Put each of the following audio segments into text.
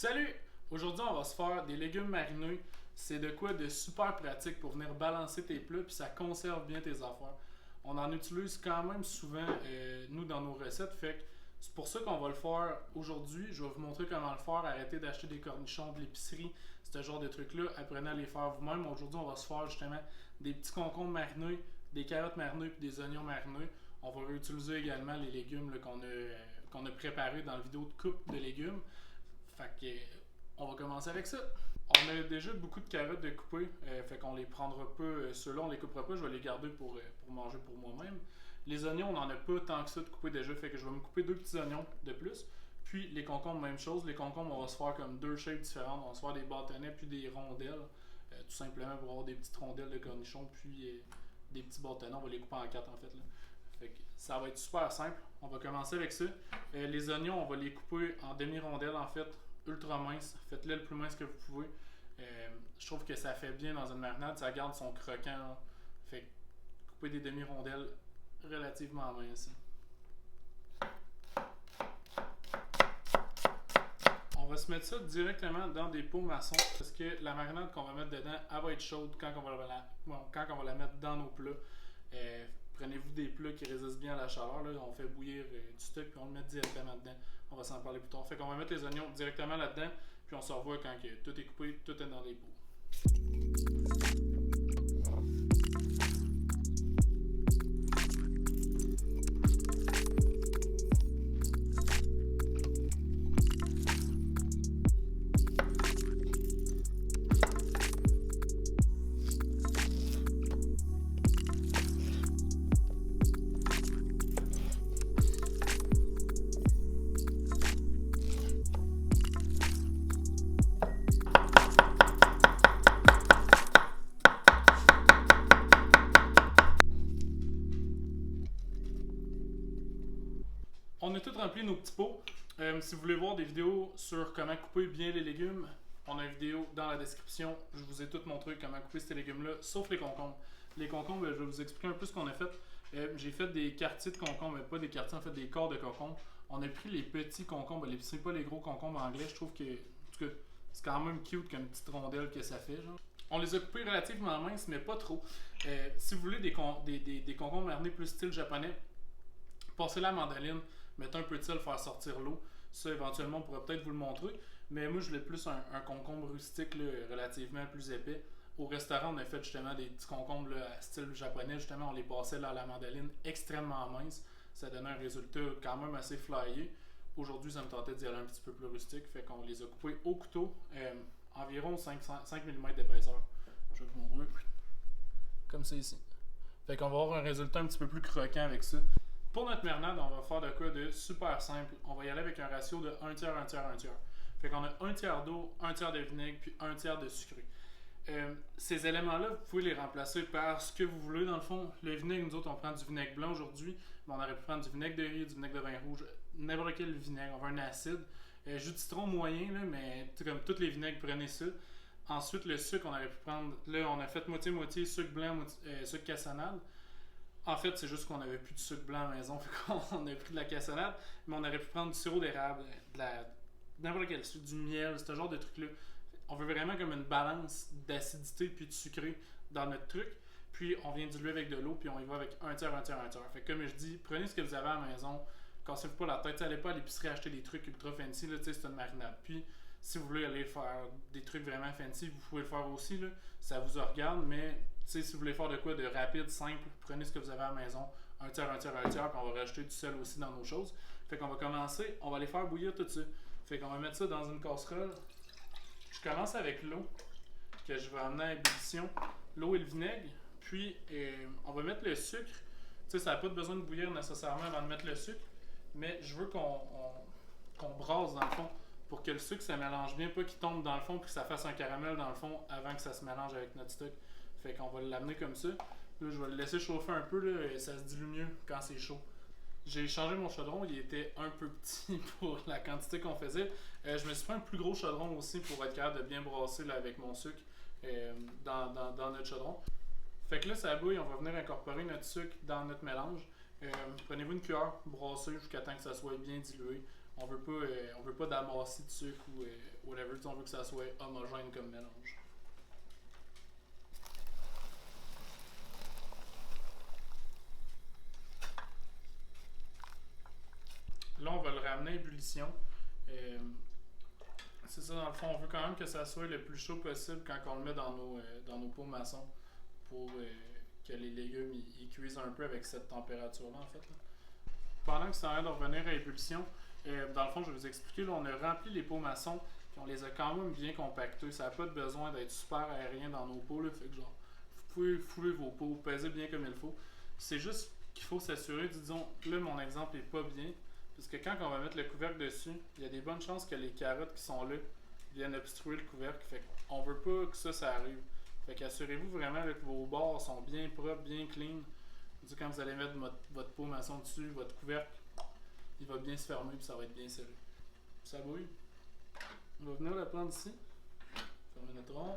Salut! Aujourd'hui, on va se faire des légumes marinés. C'est de quoi de super pratique pour venir balancer tes plats, puis ça conserve bien tes affaires. On en utilise quand même souvent, nous, dans nos recettes. Fait que c'est pour ça qu'on va le faire aujourd'hui. Je vais vous montrer comment le faire. Arrêtez d'acheter des cornichons de l'épicerie, ce genre de trucs-là. Apprenez à les faire vous-même. Aujourd'hui, on va se faire justement des petits concombres marinés, des carottes marinées, puis des oignons marinés. On va réutiliser également les légumes là, qu'on a préparés dans la vidéo de coupe de légumes. Fait que, on va commencer avec ça. On a déjà beaucoup de carottes de couper, fait qu'on les prendra pas, ceux-là on les coupera pas, je vais les garder pour manger pour moi-même. Les oignons, on n'en a pas tant que ça de couper déjà, fait que je vais me couper deux petits oignons de plus. Puis les concombres, même chose. Les concombres, on va se faire comme deux shapes différentes. On va se faire des bâtonnets puis des rondelles, tout simplement pour avoir des petites rondelles de cornichons, puis des petits bâtonnets. On va les couper en quatre en fait. Là. Fait que ça va être super simple. On va commencer avec ça. Les oignons, on va les couper en demi-rondelles en fait, ultra minces. Faites-les le plus mince que vous pouvez. Je trouve que ça fait bien dans une marinade, ça garde son croquant. Là. Fait que couper des demi-rondelles relativement minces. On va se mettre ça directement dans des pots maçons parce que la marinade qu'on va mettre dedans, elle va être chaude quand on va la mettre dans nos plats. Prenez-vous des plats qui résistent bien à la chaleur. Là. On fait bouillir du stock puis on le met directement dedans. On va s'en parler plus tard. Fait qu'on va mettre les oignons directement là-dedans puis on se revoit quand tout est coupé, tout est dans les pots. On a tout rempli nos petits pots. Si vous voulez voir des vidéos sur comment couper bien les légumes, on a une vidéo dans la description. Je vous ai tout montré comment couper ces légumes-là, sauf les concombres. Les concombres, je vais vous expliquer un peu ce qu'on a fait. J'ai fait des quartiers de concombres, mais pas des quartiers, en fait des corps de concombres. On a pris les petits concombres, c'est pas les gros concombres anglais. Je trouve que, en tout cas, c'est quand même cute comme petite rondelle que ça fait. Genre. On les a coupés relativement minces, mais pas trop. Si vous voulez des concombres marinés plus style japonais, passez la mandoline. Mettez un peu de sel, faire sortir l'eau. Ça, éventuellement, on pourrait peut-être vous le montrer. Mais moi, je voulais plus un concombre rustique, là, relativement plus épais. Au restaurant, on a fait justement des petits concombres là, à style japonais. Justement, on les passait là, à la mandoline extrêmement mince. Ça donnait un résultat quand même assez flyé. Aujourd'hui, ça me tentait d'y aller un petit peu plus rustique. Fait qu'on les a coupés au couteau, environ 5 mm d'épaisseur. Je vais vous montrer. Comme ça ici. Fait qu'on va avoir un résultat un petit peu plus croquant avec ça. Pour notre marinade, on va faire de quoi de super simple. On va y aller avec un ratio de 1 tiers, 1 tiers, 1 tiers. Fait qu'on a 1 tiers d'eau, 1 tiers de vinaigre, puis 1 tiers de sucré. Ces éléments-là, vous pouvez les remplacer par ce que vous voulez dans le fond. Le vinaigre, nous autres, on prend du vinaigre blanc aujourd'hui, mais on aurait pu prendre du vinaigre de riz, du vinaigre de vin rouge, n'importe quel vinaigre. On veut un acide. Jus de citron moyen, là, mais comme tous les vinaigres, prenez ça. Ensuite, le sucre, on aurait pu prendre. Là, on a fait moitié-moitié sucre blanc, sucre cassonade. En fait, c'est juste qu'on n'avait plus de sucre blanc à la maison, fait qu'on a pris de la cassonade, mais on aurait pu prendre du sirop d'érable, n'importe quel sucre, du miel, ce genre de truc-là. On veut vraiment comme une balance d'acidité puis de sucré dans notre truc. Puis on vient diluer avec de l'eau, puis on y va avec 1 tiers, 1 tiers, 1 tiers. Fait que comme je dis, prenez ce que vous avez à la maison, cassez-vous pas la tête, allez pas à l'épicerie acheter des trucs ultra fancy, là, c'est une marinade. Puis si vous voulez aller faire des trucs vraiment fancy, vous pouvez le faire aussi, là, ça vous regarde, mais si vous voulez faire de quoi de rapide, simple, prenez ce que vous avez à la maison, 1 tiers, 1 tiers, 1 tiers, puis on va rajouter du sel aussi dans nos choses. Fait qu'on va commencer, on va les faire bouillir tout ça. Fait qu'on va mettre ça dans une casserole. Je commence avec l'eau que je vais emmener à ébullition, l'eau et le vinaigre, puis on va mettre le sucre. Tu sais, ça n'a pas besoin de bouillir nécessairement avant de mettre le sucre, mais je veux qu'on brasse dans le fond pour que le sucre se mélange bien, pas qu'il tombe dans le fond puis que ça fasse un caramel dans le fond avant que ça se mélange avec notre stock. Fait qu'on va l'amener comme ça. Là, je vais le laisser chauffer un peu, là, et ça se dilue mieux quand c'est chaud. J'ai changé mon chaudron, il était un peu petit pour la quantité qu'on faisait. Je me suis pris un plus gros chaudron aussi pour être capable de bien brasser là, avec mon sucre dans notre chaudron. Fait que là, ça bouille, on va venir incorporer notre sucre dans notre mélange. Prenez-vous une cuillère, brassez jusqu'à temps que ça soit bien dilué. On veut pas d'amassis de sucre whatever, on veut que ça soit homogène comme mélange. Là, on va le ramener à ébullition. C'est ça, dans le fond, on veut quand même que ça soit le plus chaud possible quand on le met dans nos pots maçons pour que les légumes ils cuisent un peu avec cette température-là, en fait. Là. Pendant que ça a l'air de revenir à ébullition, dans le fond, je vais vous expliquer, là, on a rempli les pots maçons puis on les a quand même bien compactés. Ça n'a pas besoin d'être super aérien dans nos pots, là, fait que genre, vous pouvez fouler vos pots, peser bien comme il faut. C'est juste qu'il faut s'assurer, disons, là, mon exemple n'est pas bien. Parce que quand on va mettre le couvercle dessus, il y a des bonnes chances que les carottes qui sont là viennent obstruer le couvercle. Fait qu'on veut pas que ça arrive. Fait qu'assurez-vous vraiment là, que vos bords sont bien propres, bien clean. Quand vous allez mettre votre pot maçon dessus, votre couvercle, il va bien se fermer et ça va être bien serré. Ça bouille. On va venir le prendre ici. Fermer notre rond.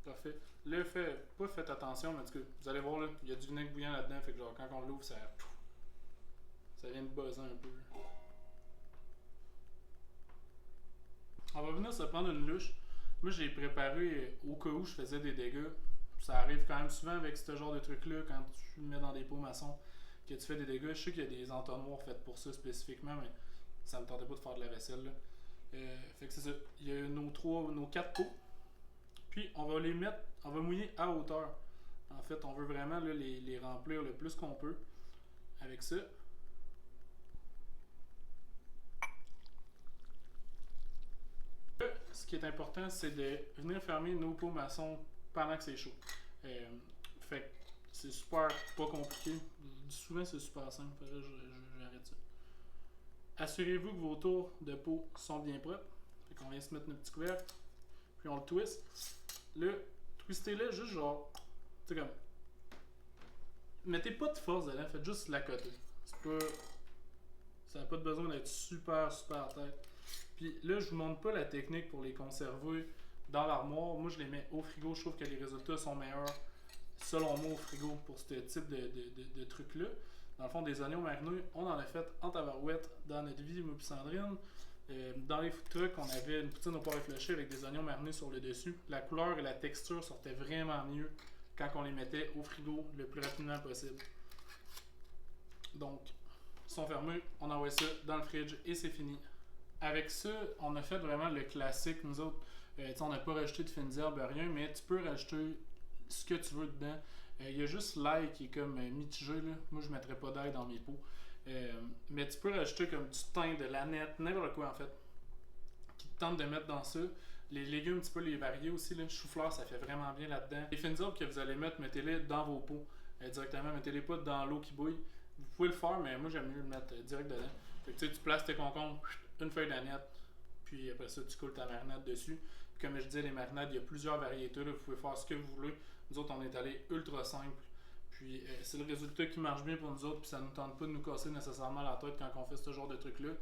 Parfait. Là, faites attention, mais en tout cas, vous allez voir, là, il y a du vinaigre bouillant là-dedans. Fait que genre, quand on l'ouvre, ça vient de buzzer un peu. On va venir se prendre une louche. Moi, j'ai préparé au cas où je faisais des dégâts. Ça arrive quand même souvent avec ce genre de truc-là, quand tu le mets dans des pots maçons, que tu fais des dégâts. Je sais qu'il y a des entonnoirs faits pour ça spécifiquement, mais ça me tentait pas de faire de la vaisselle. Là. Fait que c'est ça. Il y a nos 4 pots. Puis, on va mouiller à hauteur. En fait, on veut vraiment là, les remplir le plus qu'on peut avec ça. Ce qui est important, c'est de venir fermer nos pots maçons pendant que c'est chaud. Fait que c'est super pas compliqué. Souvent, c'est super simple. J'arrête ça. Assurez-vous que vos tours de pot sont bien propres. Fait qu'on vient se mettre notre petit couvercle. Puis on le twist. Là, twistez-le juste genre. Tu sais comme. Mettez pas de force dedans, faites juste la côté. C'est pas. Ça n'a pas besoin d'être super à tête. Puis là, je vous montre pas la technique pour les conserver dans l'armoire. Moi, je les mets au frigo. Je trouve que les résultats sont meilleurs, selon moi, au frigo pour ce type de truc-là. Dans le fond, des oignons marinés, on en a fait en tabarouette dans notre vie, moi et Sandrine. Dans les food trucks, on avait une poutine au porc réfléchi avec des oignons marinés sur le dessus. La couleur et la texture sortaient vraiment mieux quand on les mettait au frigo le plus rapidement possible. Donc, ils sont fermés, on envoie ça dans le fridge et c'est fini. Avec ça, on a fait vraiment le classique. Nous autres, on n'a pas rajouté de fines herbes, rien, mais tu peux rajouter ce que tu veux dedans. Il y a juste l'ail qui est comme mitigé. Là. Moi, je ne mettrais pas d'ail dans mes pots. Mais tu peux rajouter comme du thym, de l'aneth, n'importe quoi en fait, qui te tente de mettre dans ça. Les légumes, tu peux les varier aussi. Le chou-fleur, ça fait vraiment bien là-dedans. Les fines herbes que vous allez mettre, mettez-les dans vos pots directement. Mettez-les pas dans l'eau qui bouille. Vous pouvez le faire, mais moi, j'aime mieux le mettre direct dedans. Fait que, tu places tes concombres, une feuille d'aneth, puis après ça, tu coules ta marinade dessus. Puis comme je disais, les marinades, il y a plusieurs variétés. Là, vous pouvez faire ce que vous voulez. Nous autres, on est allé ultra simple. Puis c'est le résultat qui marche bien pour nous autres. Puis ça ne nous tente pas de nous casser nécessairement la tête quand on fait ce genre de truc-là.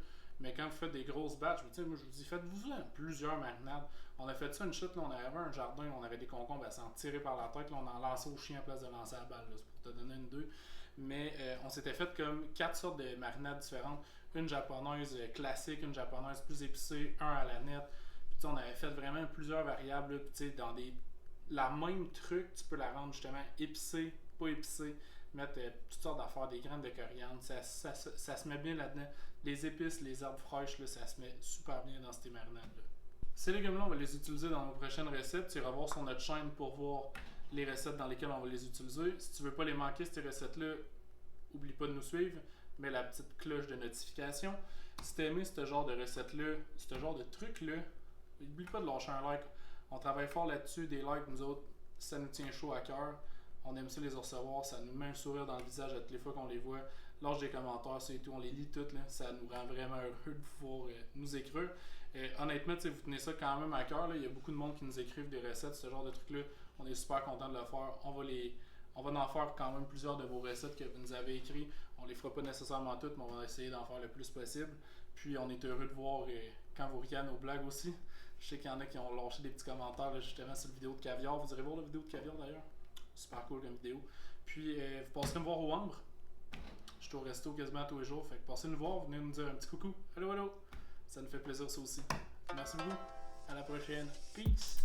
Mais quand vous faites des grosses batches, moi je vous dis, faites-vous plusieurs marinades. On a fait ça une chute, là, on avait un jardin, on avait des concombres à s'en tirer par la tête. Là, on en lançait au chien à place de lancer la balle. C'est pour te donner une deux. Mais on s'était fait comme 4 sortes de marinades différentes. Une japonaise classique, une japonaise plus épicée, un à la nette. Puis on avait fait vraiment plusieurs variables. Puis dans la même truc, tu peux la rendre justement épicée, pas épicée. Mettre toutes sortes d'affaires, des graines de coriandre. Ça se met bien là-dedans. Les épices, les herbes fraîches, là, ça se met super bien dans ces marinades-là. Ces légumes-là, on va les utiliser dans nos prochaines recettes. Tu iras voir sur notre chaîne pour voir les recettes dans lesquelles on va les utiliser. Si tu veux pas les manquer, ces recettes-là, oublie pas de nous suivre. Mets la petite cloche de notification. Si t'as aimé ce genre de recette-là, ce genre de truc-là, n'oublie pas de lâcher un like. On travaille fort là-dessus, des likes, nous autres, ça nous tient chaud à cœur. On aime ça les recevoir, ça nous met un sourire dans le visage à toutes les fois qu'on les voit. Lâche des commentaires, c'est tout, on les lit toutes, là. Ça nous rend vraiment heureux de pouvoir nous écrire. Honnêtement, vous tenez ça quand même à cœur. Il y a beaucoup de monde qui nous écrivent des recettes, ce genre de trucs-là. On est super content de le faire. On va en faire quand même plusieurs de vos recettes que vous nous avez écrites. On les fera pas nécessairement toutes, mais on va essayer d'en faire le plus possible. Puis on est heureux de voir quand vous riez à nos blagues aussi. Je sais qu'il y en a qui ont lâché des petits commentaires là, justement sur la vidéo de caviar. Vous irez voir la vidéo de caviar d'ailleurs. Super cool comme vidéo. Puis vous passerez me voir au Ambre. Je suis au resto quasiment tous les jours. Fait que passez nous voir, venez nous dire un petit coucou. Allô, allô. Ça nous fait plaisir ça aussi. Merci beaucoup. À la prochaine. Peace.